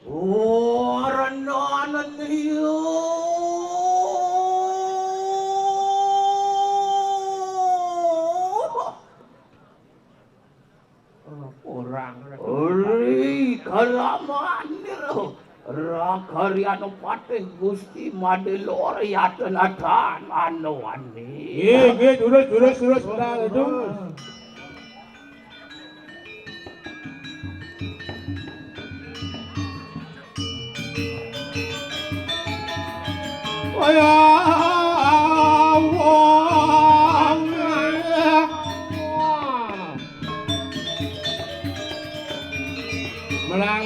Oh, renanan niyo. Orang Ori kalaman niro. Rakariano patih Gusti Madelor yatenatan anu ani. Nggih, durus bentar itu.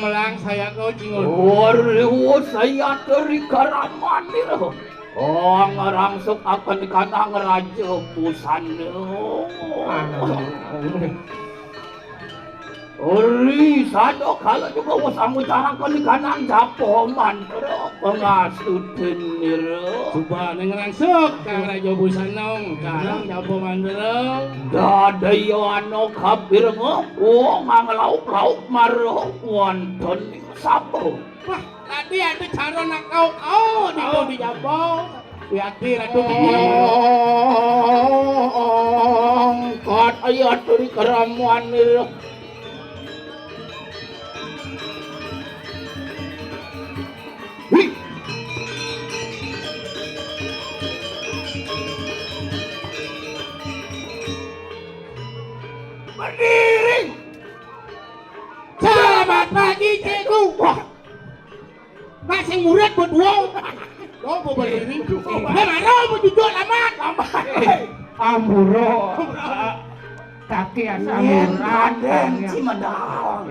Melang saya kau cingul. Ori saya dari karaman niro. Oh, ngerangsuk akan kanang raja pusan. Ori sado kalau juga wasamu carakan di kanang japoman pengasutin niro. Coba ngerangsuk kang raja busan nong, carang japo mandero. Dada yo ano kapir mo, nganglauk-lauk maro wonton ning sapo. Wah, tadi ada cara nak kau di japo. Hati ratu Angkat ayat dari keramuan niro. Berdiri. Selamat pagi cikgu. Wah, masih murid berdua. Lo mau berdiri? Mana mau jujur amat? Amuro kaki asam urat Cimandang.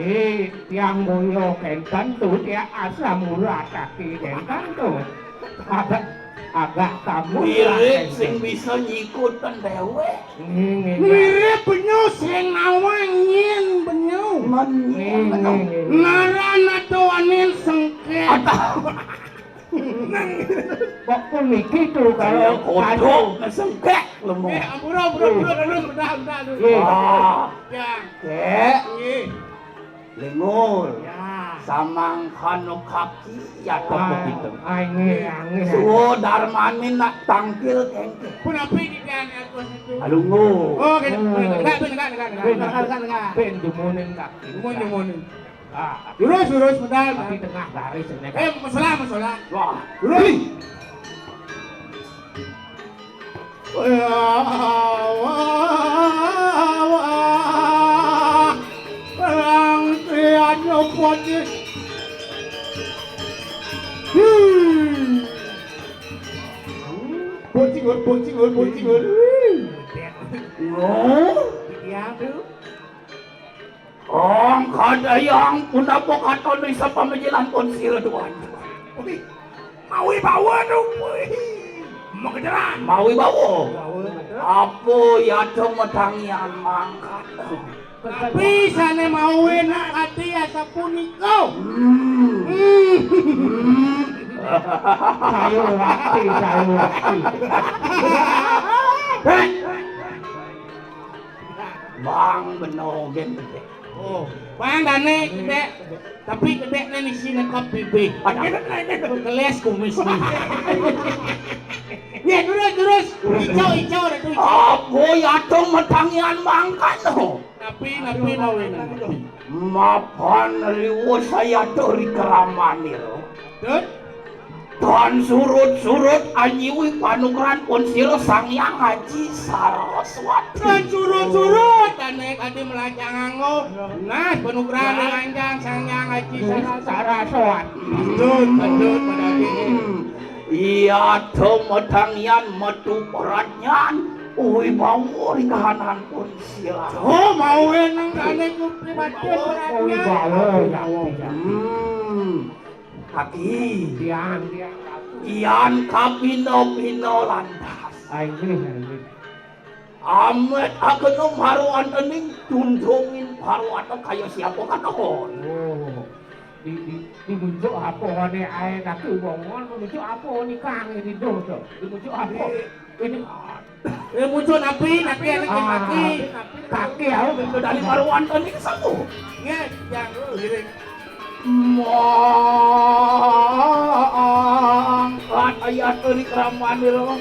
yang muyo kengkan tuh dia asam urat kaki kengkan tuh agak kamu Mirip sing bisa nyikutan dewe. Mirip penyu sing nawangin penyu. Narana tuanin sengket. kok kuniki tuh Kalau kalau kodok ngesengkek lemu. Bro, bentar. Ya. Kek, Iya. lengur. Ya. Samang kano kaki ya toko gitu. angin Suwo darmanin nak tangkil kengke. Kenapa di kan aku situ? Alungu. Oh, enggak. ben dumunin kaki Munin. Lurus bentar. tapi tengah garis ini Masalah. Wah, Lurus. Perang tiada poni. Bocingul. Ya, tuh. Ang kadayang punapok aton sa pamajilan konsira duwan. Maui bawa dong. Magderan. Maui bawo. Apo ya matangyan mangkat. Tapi sana maui nak hati asa puniko. sayu hati Bang benogen gede. Oh, bang dane gede. Tapi gede nih sini kopi be. Keles kumis nih. Ya terus. Hijau ada tuh. Apo ya matangyan mangkat no. Tapi maui. Mapan riwo saya dari keramaniro. Dut. Dan surut anyiwi panugrahan konsilo sang yang haji Saraswati. Dan surut. Dane kadi melajang anggo. Nah, penugrahan lanjang sang yang haji Saraswati Dut pada ini. Iya temetangyan metu peratnyan. Uwi bawo di kahanan konsilo. Oh, mau nang dane kupri batin beratnya. Kaki. Dian Ian kapino lantas. angin Amet akenom haruan ening tundungin haruan kaya siapa katon. oh dibujuk apa wane ae kaki wong dibujuk apa nikah ini dosa dibujuk apa ini Muncul api anak kaki aku Dari haruan ening satu. Ya, yang lirik. mangkat ayat dari Kramaniro.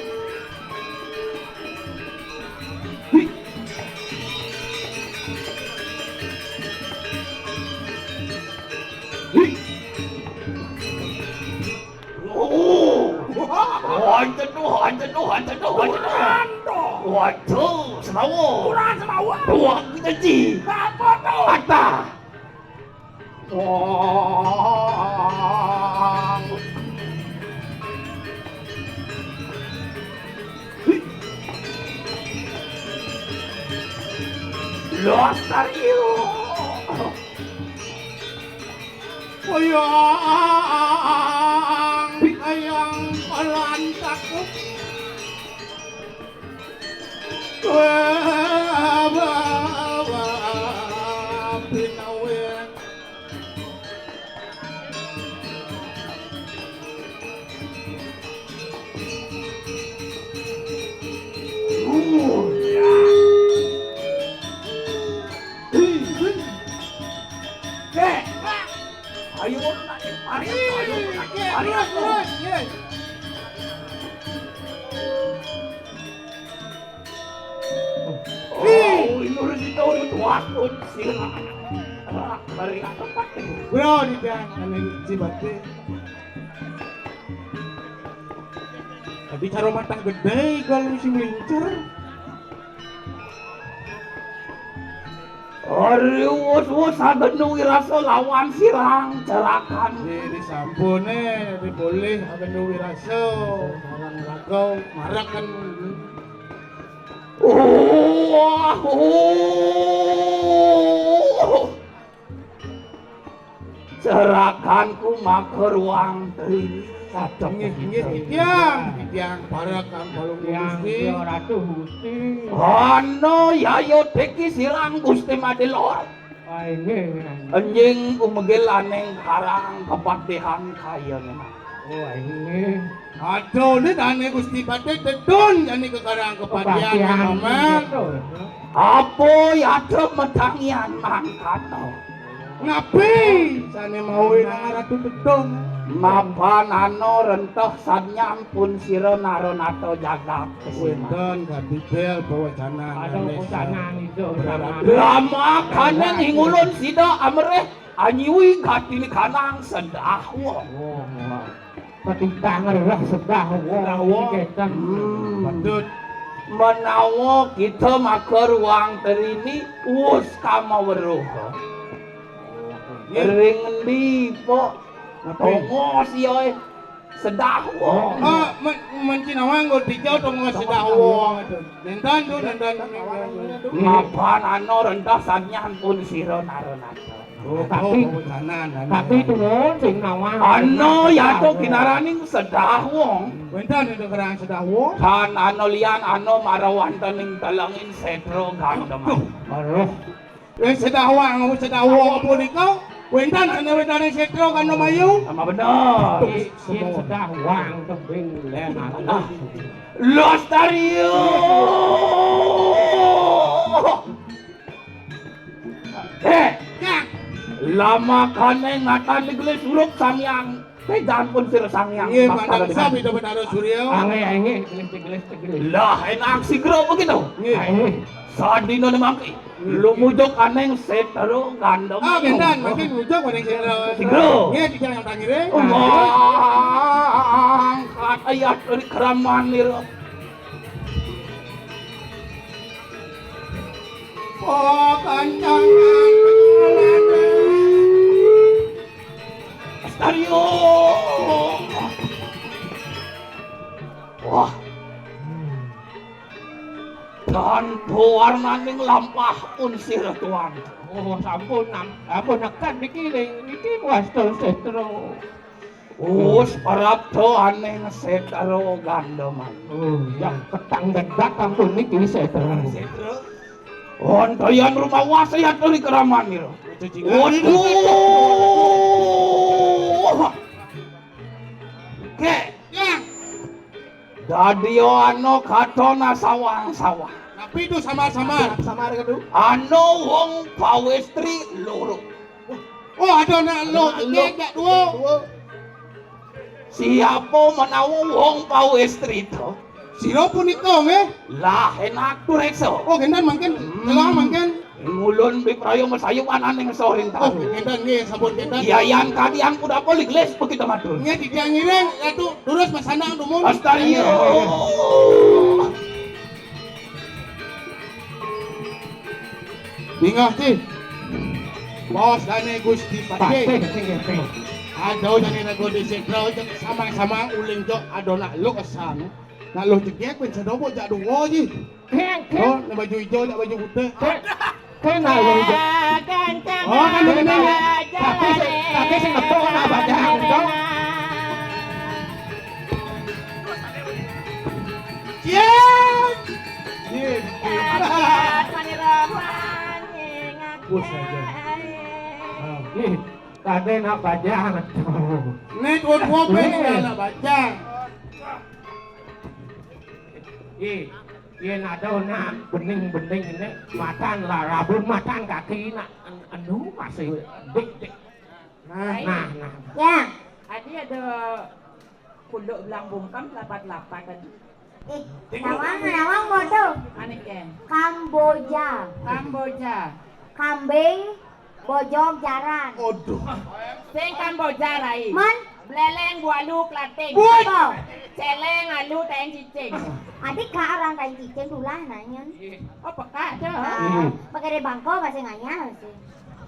Waduh, semawo. Kurang semawa. Tuang kita ji. Apa tuh? Ata. Lostariu. Ayang pelantakku. Pinawen. Ayo naik mari, ayo naik mari. Oh, ini udah ditawar waktu sih. Mari apa pakai? Bro, di kan aneh cibate. Tapi cara matang gede kalau mesti melincar. Aduh, saged nungi rasa lawan sirang cerakan. Di sampune, di boleh akan duwi rasa. Orang ragau marak kan. Cerakanku maka ruang teri sadeng Yang para kan balung Yang Ratu Gusti. Ano yayo teki sirang Gusti Madelor. Ini. Anjing umegil aneng karang kepatihan kaya memang. Oh ini. Aduh, ini aneh Gusti Bate dedun yani kekarang kepadian Mama. Apa yada medangian mangkano. Ngapi? Sane mau nang ratu dedun. Mapan ano rentah sanyampun sira naronato jagat Wenten kadibel bawa jana. Ada usaha itu. lama kanan hingulun sida amreh anyiwi gatini kanang sedahwo. Patitangan lah sedah wong ketan. Patut Menawa kita maka ruang terini us kama weruh. Ring endi po? Tongo siyoy sedahwo. Mencinawang gol dijauh tong sedawo. Nentan tuh nentan. Mapan ano rendah sanyampun sira naronato. Tapi tuh sing nawang. Ano yato kinaraning sedahwong. Wentan itu kerang sedawo. Kan ano lian ano marawantaning talangin setro gandaman. Aduh. Sedawo ang sedawo po ikaw. Wentan ano wentan ang setro kan mayu. Sama benar. Sing sedah wang tebing len anak. Lostario. Ya. Lama kane ngatan digele surup samyang. Pedan pun sira samyang. Iya, mana sabi dapat ada Suryo. Ange gelis. Lah enak sigro begitu. Ini. Sadino namang lumujok aneng setero gandam. Bentan, makin ujung pada Sigro. Iya, di jalan tangire. Angkat ayat dari keraman niro. Oh, kancangan Astario. Wah. Tanpa warnaning lampah pun sira tuan. Oh sampun nekan niki wasta setro. Us parap to aneng setero gandaman. Oh yang petang dedak ampun niki setro. Ontoyan rumah wasa ya dari keraman niro. Waduh. Ke. Ya. Dadi ano katona sawang-sawang. Tapi itu sama-sama. Sama itu. Ano wong pawestri loro. Oh, ada nak lo gak dua. Siapa menawa wong pau istri to? Siro punika nggih. Lah enak tu rekso. Oh, gendan mangken. Kelang mangken. Ngulun bi prayo masayu ananing soring Oh, ta. gendan nggih sampun gendan. Iya yang kadian kuda polik les begitu matur. Nggih dijangiring atu terus masanang dumun. Astaga. Bingah ti. Bos dane Gusti Pate Pati. sing ngene. Ado jane nago dhisik bro sama-sama uling jok ado nak lu kesan. Nak lu jek pun sadobo jak dungo ji. Keng Oh, nak baju hijau, nak baju putih. Keng na lo jo. Oh, kan bener. Tapi sing nepok ana bajang to. Cian. Bos aja. Ih, kade nak bajang. Nek wope nak baca. Yen ada nak bening-bening ini matan lah rabun matan kaki nak anu masih dik. Nah. Ya, Tadi ada punduk belang bungkam 88 kan. nawang bodoh. Aneh kan? Kamboja, Kamboja. kambing, bojong jaran. Aduh. Sing Kamboja rai. Man, Beleleng bualu klating. apa? Celeng alu teng cicing. Adik kak orang kain cicing tulah nanya. Oh peka tu. Pakai di bangko masih nganya sih.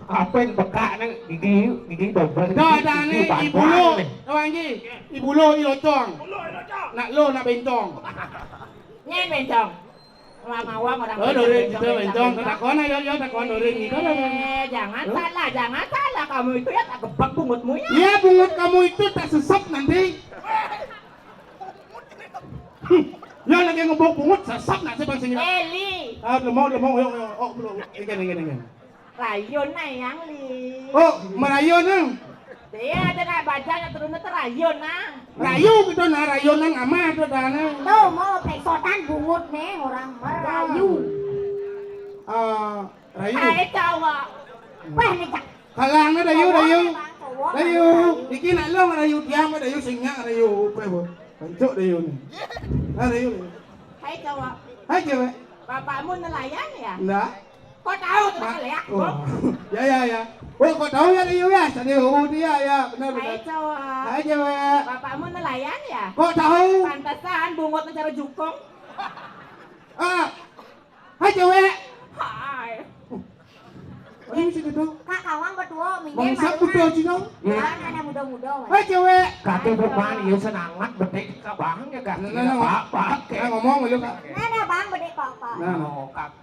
Apa yang bekak nang gigi dobel. Dah dah ni ibu lo, kawan ji. Ibu lo ilocong. Nak lo nak bencong. Nyen bencong. Mawang orang. Dore kita bencong. Takon ayo takon dore ni. Jangan salah kamu itu ya tak gebak bungutmu ya. Ya bungut kamu itu tak sesat nanti. Ya lagi ngebok bungut sesat nanti bang sini. Eli. Ah lemong yo. Oh belum. Ikan. Rayun na yang li. Oh merayun nang. Dia ada nak bacanya terus terayun na. Rayu kita na rayun nang ama tu dah nang. Tuh mau peksotan bungut nih orang merayu. Rayu. Hai cowok. Wah nih cak. Kalang na rayu. Iki nak lo rayu tiang rayu singa rayu apa bu? Pancuk rayu ni. Rayu. Hai cowok. Hai cewek. Bapakmu nelayan ya? Enggak. Kau tahu tuh nelayan? Oh. Ya. Oh, kau tahu ya rayu ya? Tadi dia ya, benar. Hai cowok. Hai cewek. Bapakmu nelayan ya? Kau tahu? Pantesan bungut mencari jukung. Hai cewek. Hai. Ini sih tu. Kak kawang berdua minyak Bangsa muda cina. Kan yang muda-muda. Hai cewek. Kate beban ieu senangat bedek ka bang ya kan. Pak. Ngomong dulu kak. Nah bang bede kok.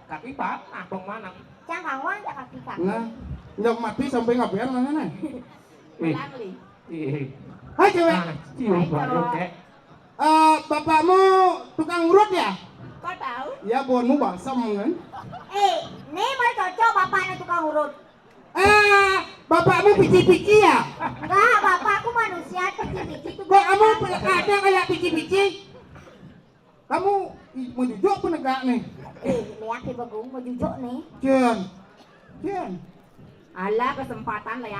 Kaki pak nah mana? Cang kawang cak kaki kak. Nah, nyok mati sampai ngapain mana nih? Belang li. Hai cewek. Cium baru kek. Bapakmu tukang urut ya? Kau tahu? Ya, bonmu balsam kan? Nih mau cocok bapaknya tukang urut. Bapakmu pici-pici ya? Enggak, bapakku manusia pici-pici tuh. Kok kamu ada kayak pici-pici? Kamu mau jujur apa negak nih? Lihat di bagung mau jujur nih. Jen. Ala kesempatan lah ya.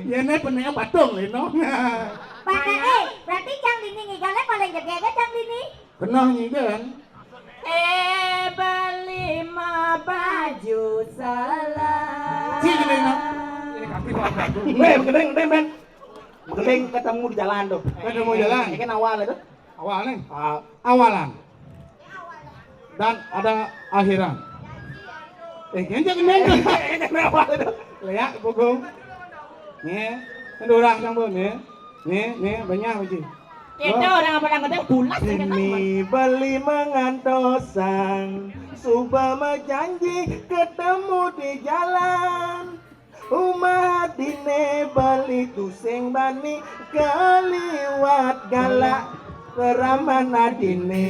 Ya nih penanya batung lino. Padahal berarti Cang Dini ngigalnya paling jaga Cang Dini. Kenal nih kan? Beli baju salah. Cik gini no. Gedeng men. Gedeng ketemu di jalan tuh. Ketemu jalan. Ini kan awal itu. Awal nih. Awalan. Dan ada akhiran. Kenapa gedeng? Ini awal itu. Lihat bogong. Nih, ada orang yang bu nih. Nih banyak macam. Itu orang apa yang ketemu bulat. Ini beli mengantosang, Subama janji ketemu di jalan. Umah dine beli tuseng bani keliwat galak. Keraman adine